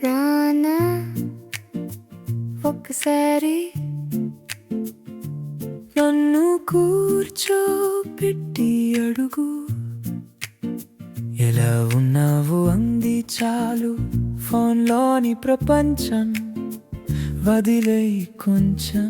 రానా ఒక్కసారి నన్ను కూర్చోపెట్టి అడుగు, ఎలా ఉన్నావు అంది చాలు. ఫోన్లోని ప్రపంచం వదిలై కొంచెం.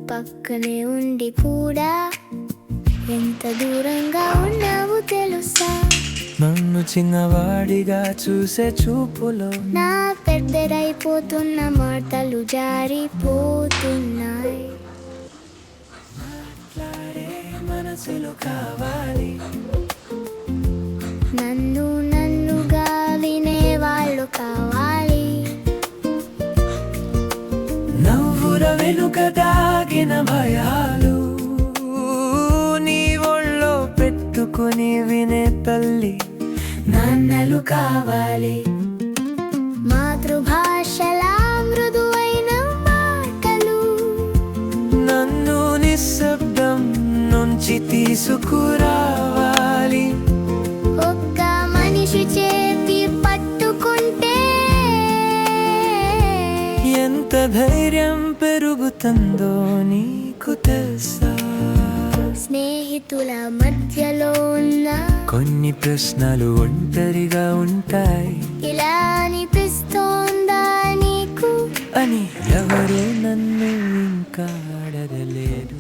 పక్కనే ఉండి కూడా ఎంత దూరంగా ఉన్నావు తెలుసా? నన్ను చిన్నవాడిగా చూసే చూపులో నా పెద్దదైపోతున్న మాటలు జారిపోతున్నాయి. మాట్లాడే మనసులు కావాలి, నన్నుగా వినేవాళ్ళు కావాలి. నవ్వుల వెనుక దాగిన భయాలు నీ ఒళ్ళో పెట్టుకుని వినే తల్లి నాన్నలు కావాలి. మాతృభాషలా మృదువైన మాటలు నన్ను నిశ్శబ్దం నుంచి తీసుకురావాలి. ఒక్క మనిషి చేతి పట్టుకుంటే ఎంత ధైర్యం పెరుగుతుందో నీకు తెలుసా? స్నేహితుల మధ్యలో ఉన్న కొన్ని ప్రశ్నలు ఒంటరిగా ఉంటాయి. ఇలా అనిపిస్తోందా నీకు అని ఎవరు నన్ను ఇంకా అడగలేదు.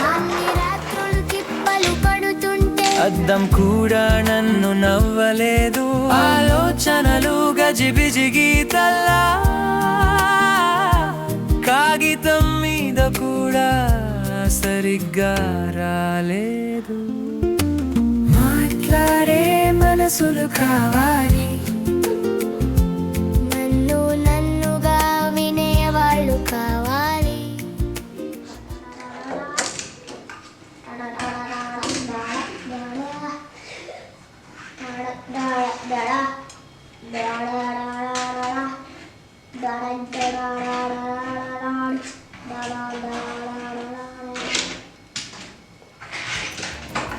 అన్ని రాత్రులు తిప్పలు పడుతుంటే అద్దం కూడా నన్ను నవ్వలేదు. ఆలోచనలు గజిబిజి గీతల్లా కాగితం మీద కూడా సరిగ్గా రాలేదు. మాట్లాడే మనసులు కావాలి, నన్నుగా వినేవాళ్ళు కావాలి.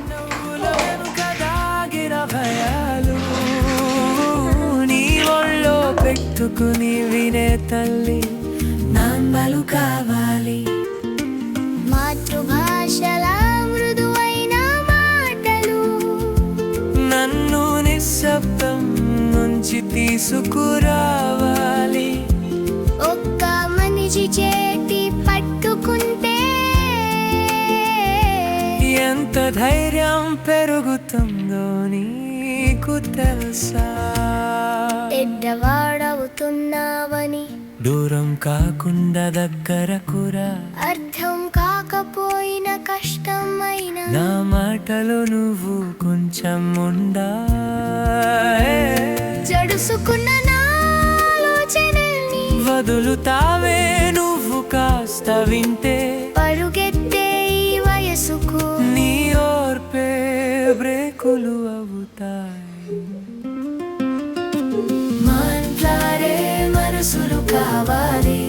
నవ్వుల వెనుక దాగిన భయాలు నీ ఒళ్ళో పెట్టుకుని వినే తల్లి నాన్నలు కావాలి. మాతృభాషలా మృదువైన మాటలు నన్ను నిశ్శబ్దం నుంచి తీసుకురావాలి. ఒక్క మనిషి చేతి పట్టుకుంటే ఎంత ధైర్యం పెరుగుతుందో నీకు తెలుసా? పెద్దవాడవుతున్నావని దూరం కాకుండా దగ్గరకురా, అర్థం కాకపోయిన కష్టమైన నా మాటలు నువ్వు కొంచెం ఉండా. జడుసుకున్న నాలోచనల్ని వదులుతావే నువ్వు కాస్త వింటే, పరుగెత్తే ఈ వయసుకు నీ ఓర్పే బ్రేకులు అవుతాయి. మాట్లాడే మనసులు కావాలి,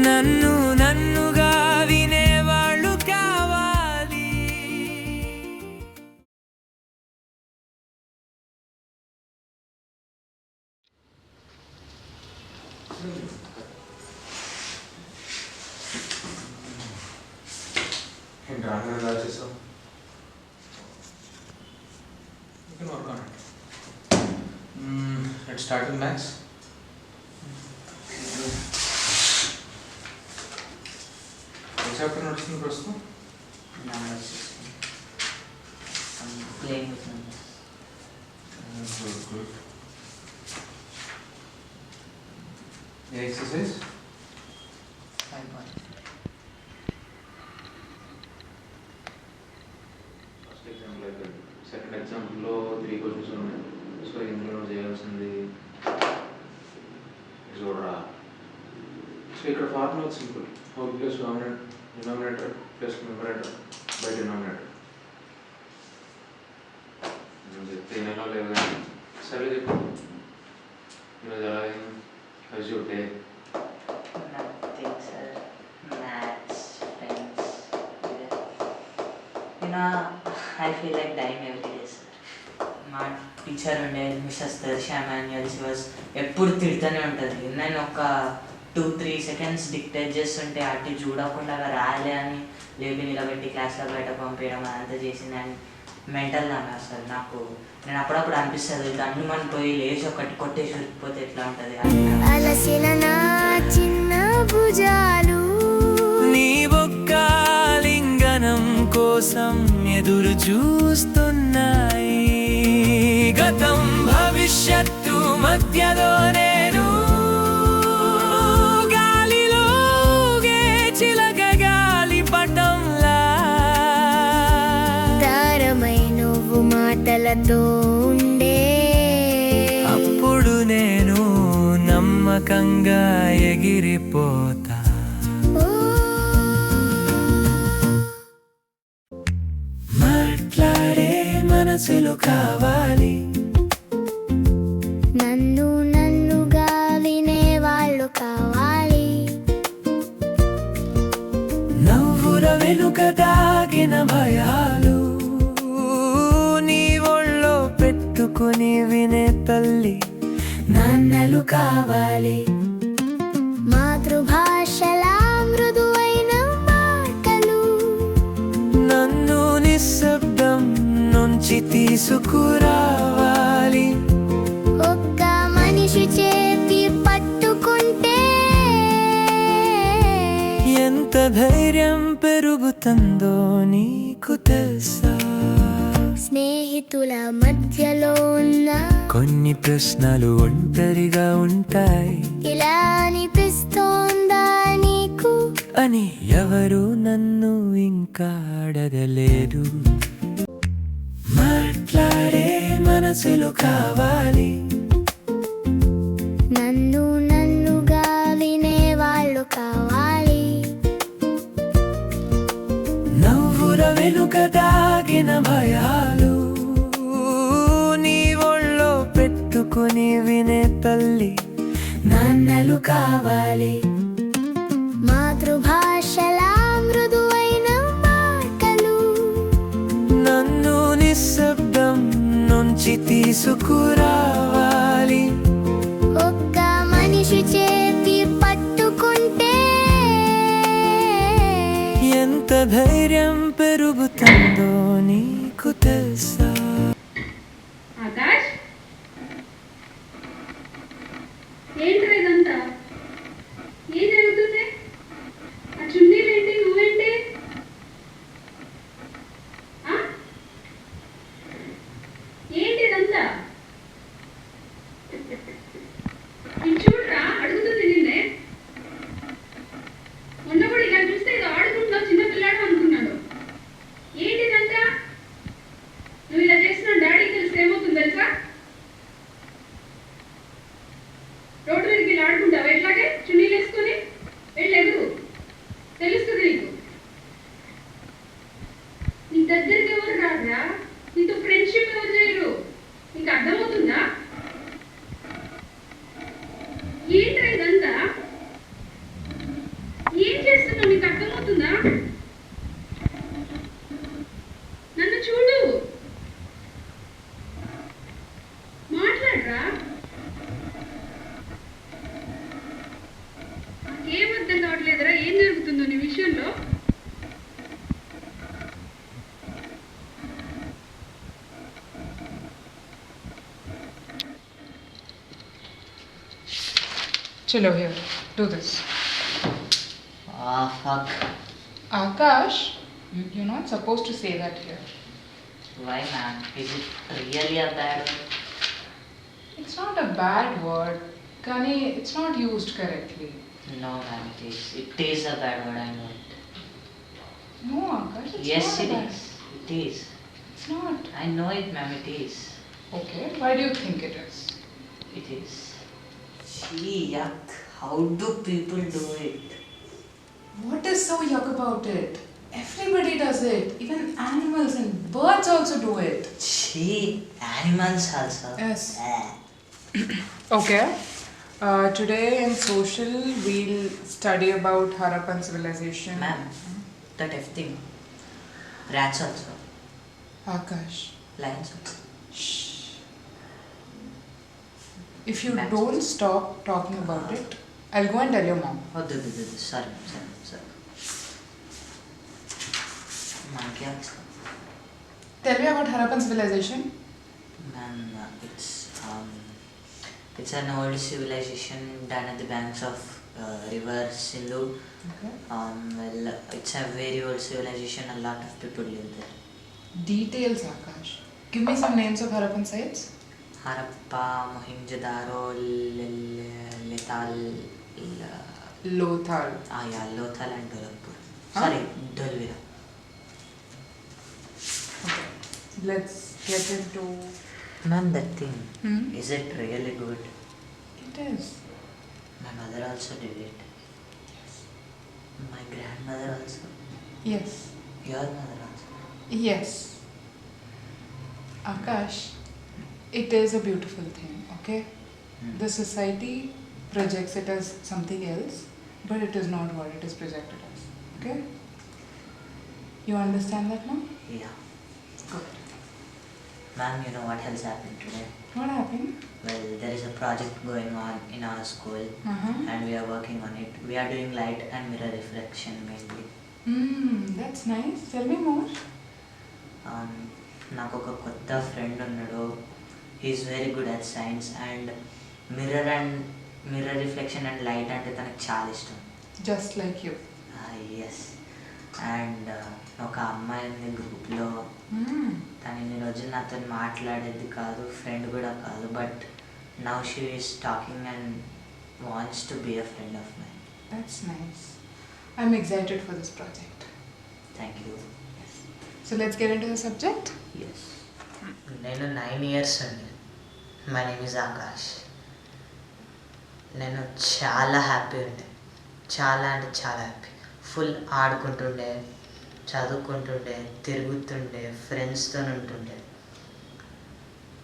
నన్నుగా వినేవాళ్ళు కావాలి. ఏంటి రాగానే ఎలా చేసావు? Work Let's start with maths. A chapter నడుస్తుంది ప్రస్తుతం? Numbers. I'm playing with numbers. Good. A exercise? 5 first example అయితే సెకండ్ ఎగ్జాంపుల్లో 3 క్వశ్చన్స్ ఉన్నాయి. సో ఇందులో చేయాల్సింది చూడరా. సో ఇక్కడ formula simple. Whole plus denominator plus numerator by denominator. నేను చెప్తే నెలలో లేదు కానీ సరే చెప్పు. ఈరోజు ఎలా అయింది? House your day? Nothing, sir. Maths, friends. You know, I feel like dying every day, sir. మా టీచర్ ఉండే మిస్సెస్ దర్శా మాన్యువల్ వాజ్ ఎప్పుడు తిడుతూనే ఉంటుంది. నేను ఒక 2-3 సెకండ్స్ డిక్టేట్ చేస్తుంటే అటు చూడకుండా రాలే అని లేపి నిలబెట్టి క్లాస్లో బయట పంపించడం అదంతా చేసింది. అని మెంటల్ ఆమె అసలు. నేను అప్పుడప్పుడు అనిపిస్తుంది దాన్ని మనం పోయి లేచి ఒకటి కొట్టేసి ఉరికిపోతే ఎట్లా ఉంటుంది. అలసిన నా చిన్న భుజాలు నీ బొక్కాలింగనం కోసం ఎదురు చూస్తున్నాయి. గతం భవిష్యత్తు మధ్యలో నేను గాలిలోగే చిలక గాలి పటంలా. దారమై నువ్వు మాటలతో ఉండే అప్పుడు నేను నమ్మకంగా ఎగిరిపోతా. ఓ, మాట్లాడే మనసులు కావాలి, నన్నుగా వినేవాళ్ళు కావాలి. నవ్వుల వెనుక దాగిన భయాలు నీ ఒళ్ళో పెట్టుకుని వినే తల్లి నాన్నలు కావాలి. మాతృభాషలా మృదువైన మాటలు నన్ను నిశ్శబ్దం నుంచి తీసుకురావాలి. ఒక్క మనిషి చేతి పట్టుకుంటే ఎంత ధైర్యం పెరుగుతుందో నీకు తెలుసా? స్నేహితుల మధ్యలో ఉన్న కొన్ని ప్రశ్నలు ఒంటరిగా ఉంటాయి ఇలా అనిపిస్తోందా నీకు? అని ఎవరు నన్ను ఇంకా అడగలేదు. మాట్లాడే మనసులు కావాలి, నన్నుగా వినేవాళ్ళు కావాలి. నవ్వుల వెనుక దాగిన భయాలు నీ ఒళ్ళో పెట్టుకుని వినే తల్లి నాన్నలు కావాలి. మాతృభాషలా మృదువైన మాటలు నన్ను నిశ్శబ్దం నుంచి తీసుకురావాలి. ఒక్క మనిషి చేతి పట్టుకుంటే ఎంత ధైర్యం పెరుగుతుందో నీకు తెలుసా? ఆకాష్, ఏంట్రా ఇదంతా? ఏం జరుగుతుంది? ఆ చున్నీలేంటి, నువ్వేంటి? ఆ? ఏంటి ఇదంతా? నేను చూడరా, అడుగుతుంది నిన్నే. మొన్న కూడా ఇలా చూస్తే ఏదో ఆడుకుంటున్నావు, చిన్న పిల్లాడు అనుకున్నాను. ఏంటి ఇదంతా? నువ్వు ఇలా చేస్తున్నావు డాడీకి తెలిస్తే ఏమవుతుంది తెలుసా? రోడ్డు మీదకి వెళ్ళి ఆడుకుంటావు ఎట్లాగే చున్నీలు వేసుకొని వెళ్ళలేదు, తెలుస్తుంది నీకు. నీ దగ్గరికి ఎవరు రారా? నీతో ఫ్రెండ్షిప్ ఎవరు చేయరు? నీకు అర్థమవుతుందా? ఏంట్రా ఇదంతా? ఏం చేస్తున్నావు? నీకు అర్థమవుతుందా? నన్ను చూడు, మాట్లాడరా. నాకేం అర్థం కావట్లేదురా, ఏం జరుగుతుందో నీ విషయంలో? Chalo, here. Do this. Ah, fuck. Akash, you're not supposed to say that here. Why, man? Is it really a bad word? It's not a bad word. Kani, it's not used correctly. No, man, it is. It is a bad word, I know it. No, Akash, it's Yes, not it bad. is. It is. It's not. I know it, ma'am, it is. Okay, why do you think it is? It is. Gee, yuck. How do people do it? What is so yuck about it? Everybody does it. Even animals and birds also do it. Gee, animals also. Yes. Ah. Okay. Today in social, we'll study about Harappan civilization. Ma'am, that F thing. Rats also. Akash, Lions also. shh. If you Max. don't stop talking about it, I'll go and tell your mom. Oh, sorry. Man, क्या इसका? Tell me about Harappan civilization. Man, it's an old civilization done at the banks of river Sindhu. Okay. Well, it's a very old civilization. A lot of people live there. Details, Akash. Give me some names of Harappan sites. Harappa, Mohenjo-daro, Lothal. Lothal and Dholapur. Huh? Sorry, Dholvira. Okay. Let's get into. Ma'am, that thing, Hmm? is it really good? It is. My mother also did it. My grandmother also. Yes. Your mother also. Yes. Akash, it is a beautiful thing, okay? The society projects it as something else, but it is not what it is projected as, okay? You understand that now? Yeah. Good. Ma'am, you know what else happened today? What happened? Well, there is a project going on in our school and we are working on it. We are doing light and mirror reflection mainly. That's nice. Tell me more. నాకు ఒక కొత్త friend ఉన్నాడు. He is very good at science and mirror reflection and light అంటే తనకు చాలా ఇష్టం. Just like you. Yes. And ఒక అమ్మాయి ఉంది గ్రూప్లో. తను ఇన్ని రోజులు నాతో మాట్లాడేది కాదు, ఫ్రెండ్ కూడా కాదు, but now she is talking and wants to be a friend of my. That's nice. I'm excited for this project. Thank you. So let's get into the subject. Yes. నేను 9 years అండి. My name is Akash. నేను చాలా happy ఉండే, చాలా అంటే చాలా happy. Full ఆడుకుంటుండే, చదువుకుంటుండే, తిరుగుతుండే, ఫ్రెండ్స్తో ఉంటుండే.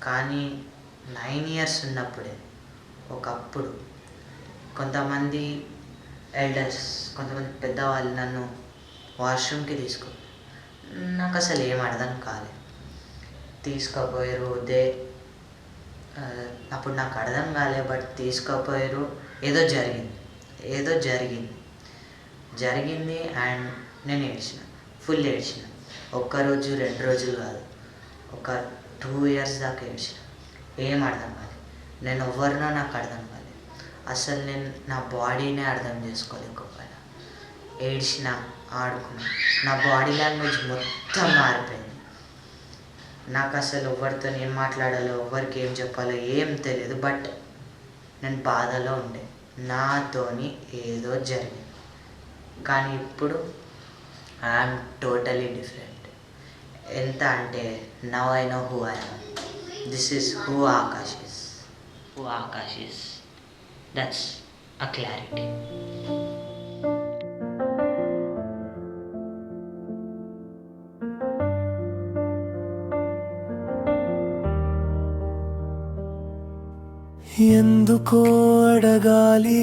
కానీ 9 years ఉన్నప్పుడే ఒకప్పుడు కొంతమంది ఎల్డర్స్, కొంతమంది పెద్దవాళ్ళు నన్ను వాష్రూమ్కి తీసుకుని, నాకు అసలు ఏం అర్థం కాలేదు. తీసుకుపోయారు అప్పుడు నాకు అర్థం కాలేదు, బట్ తీసుకుపోయారు. ఏదో జరిగింది అండ్ నేను ఏడ్చిన, ఫుల్ ఏడ్చిన. ఒక్కరోజు 2 రోజులు కాదు, ఒక 2 years దాకా ఏడ్చిన. ఏం అర్థం కాలేదు, నేను ఎవరినో నాకు అర్థం కాలేదు. అసలు నేను నా బాడీనే అర్థం చేసుకోలేకపోయినా. ఏడ్చిన, ఆడుకున్నా, నా బాడీ లాంగ్వేజ్ మొత్తం మారిపోయింది. నాకు అసలు ఎవరితో ఏం మాట్లాడాలో, ఎవరికి ఏం చెప్పాలో ఏం తెలియదు. బట్ నేను బాధలో ఉండే, నాతోని ఏదో జరిగింది. కానీ ఇప్పుడు ఐఎమ్ టోటలీ డిఫరెంట్. ఎంత అంటే now I know who I am. This is who Akash is. That's a clarity. ఎందుకో అడగాలి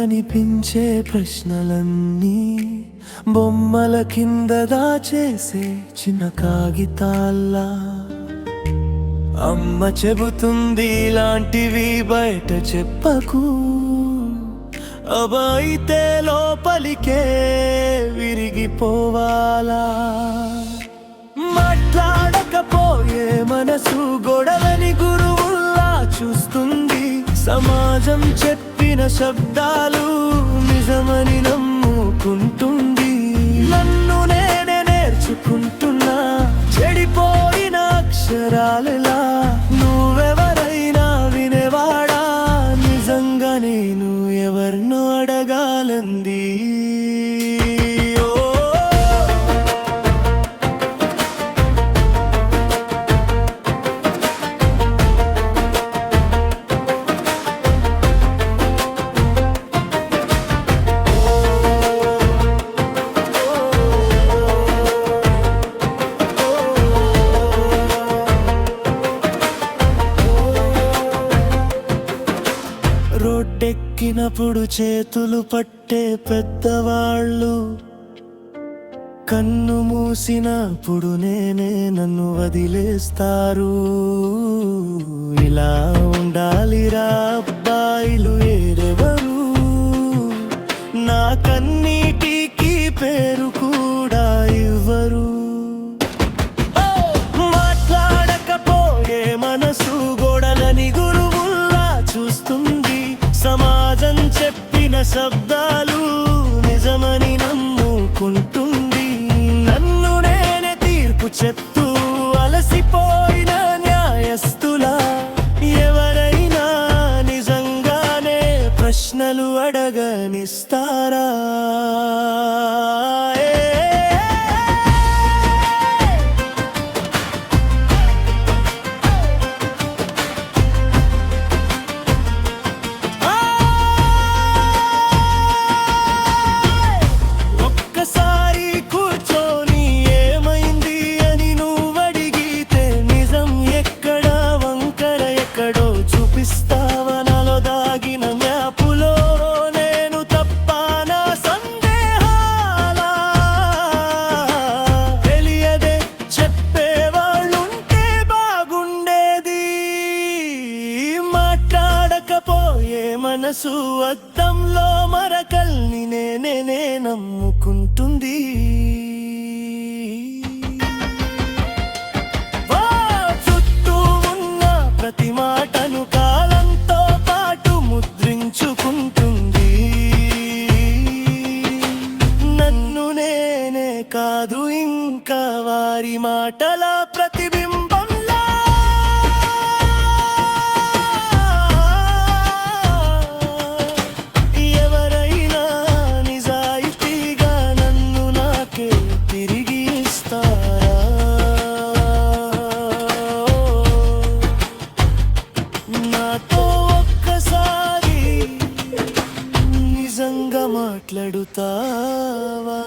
అనిపించే ప్రశ్నలన్నీ బొమ్మల కింద దాచేసే చిన్న కాగితాల్లా. అమ్మ చెబుతుంది ఇలాంటివి బయట చెప్పకు, అబాయితే లోపలికే విరిగిపోవాలా. మాట్లాడకపోయే మనసు గొడవని గురువుల్లా చూస్తుంది. సమాజం చెప్పి చెప్పిన శబ్దాలు నిజమని నమ్ముకుంటుంది. నన్ను నేనే నేర్చుకుంటున్నా చెడిపోయిన అక్షరాలలా. నువ్వెవరైనా వినేవాడా? నిజంగా నేను ఎవరినో అడగాలంది. రోడ్డెక్కినప్పుడు చేతులు పట్టే పెద్దవాళ్ళు, కన్ను మూసినప్పుడు నేనే నన్ను వదిలేస్తారు. ఇలా ఉండాలిరా అబ్బాయిలు ఏరెవరు? నా కన్నీటికి పేరు కూడా ఇవ్వరు. మాట్లాడకపోయే మనసు గోడలని గురువుల్లా చూస్తుంది. సమాజం చెప్పిన శబ్దాలు నిజమని నమ్ముకుంటుంది. నన్ను నేనే తీర్పు చెప్తూ అలసిపోయిన న్యాయస్తులా. ఎవరైనా నిజంగానే ప్రశ్నలు అడగనిస్తారా? మనసు అద్దంలో మరకల్ని నేనే నమ్ముకుంటుంది. చుట్టూ ఉన్న ప్రతి మాటను కాలంతో పాటు ముద్రించుకుంటుంది. నన్ను నేనే కాదు ఇంకా వారి మాటల ప్రతిబింబం. నాతో ఒక్కసారి నిజంగా మాట్లాడుతావా?